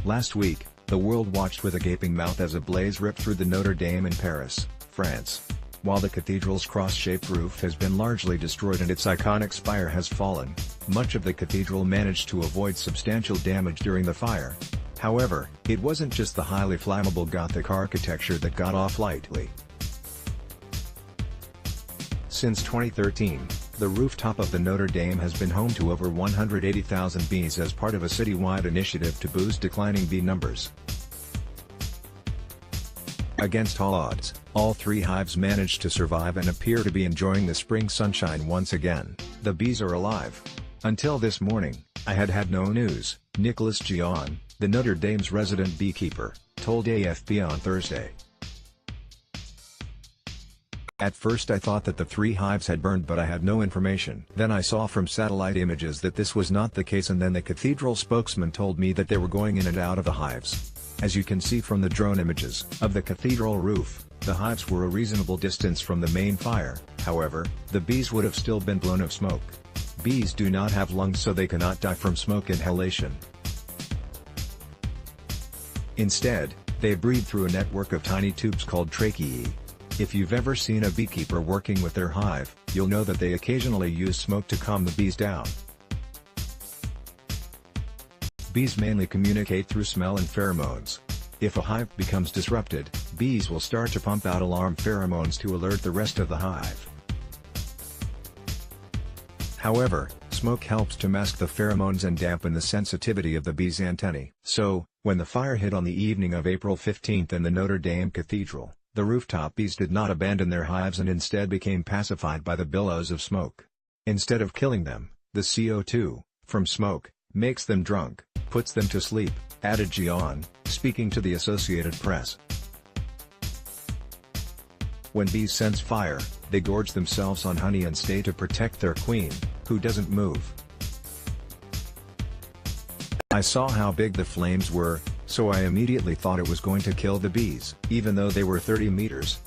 Last week, the world watched with a gaping mouth as a blaze ripped through the Notre Dame in Paris, France. While the cathedral's cross-shaped roof has been largely destroyed and its iconic spire has fallen, much of the cathedral managed to avoid substantial damage during the fire. However, it wasn't just the highly flammable Gothic architecture that got off lightly. Since 2013, the rooftop of the Notre Dame has been home to over 180,000 bees as part of a citywide initiative to boost declining bee numbers. Against all odds, all three hives managed to survive and appear to be enjoying the spring sunshine once again. The bees are alive. Until this morning, I had no news, Nicolas Gion, the Notre Dame's resident beekeeper, told AFP on Thursday. At first I thought that the three hives had burned, but I had no information. Then I saw from satellite images that this was not the case, and then the cathedral spokesman told me that they were going in and out of the hives. As you can see from the drone images of the cathedral roof, the hives were a reasonable distance from the main fire. However, the bees would have still been blown of smoke. Bees do not have lungs, so they cannot die from smoke inhalation. Instead, they breathe through a network of tiny tubes called tracheae. If you've ever seen a beekeeper working with their hive, you'll know that they occasionally use smoke to calm the bees down. Bees mainly communicate through smell and pheromones. If a hive becomes disrupted, bees will start to pump out alarm pheromones to alert the rest of the hive. However, smoke helps to mask the pheromones and dampen the sensitivity of the bees' antennae. So, when the fire hit on the evening of April 15th in the Notre Dame Cathedral, the rooftop bees did not abandon their hives and instead became pacified by the billows of smoke. Instead of killing them, the CO2 from smoke makes them drunk, puts them to sleep, added Gion, speaking to the Associated Press. When bees sense fire, they gorge themselves on honey and stay to protect their queen, who doesn't move. I saw how big the flames were, so I immediately thought it was going to kill the bees, even though they were 30 meters,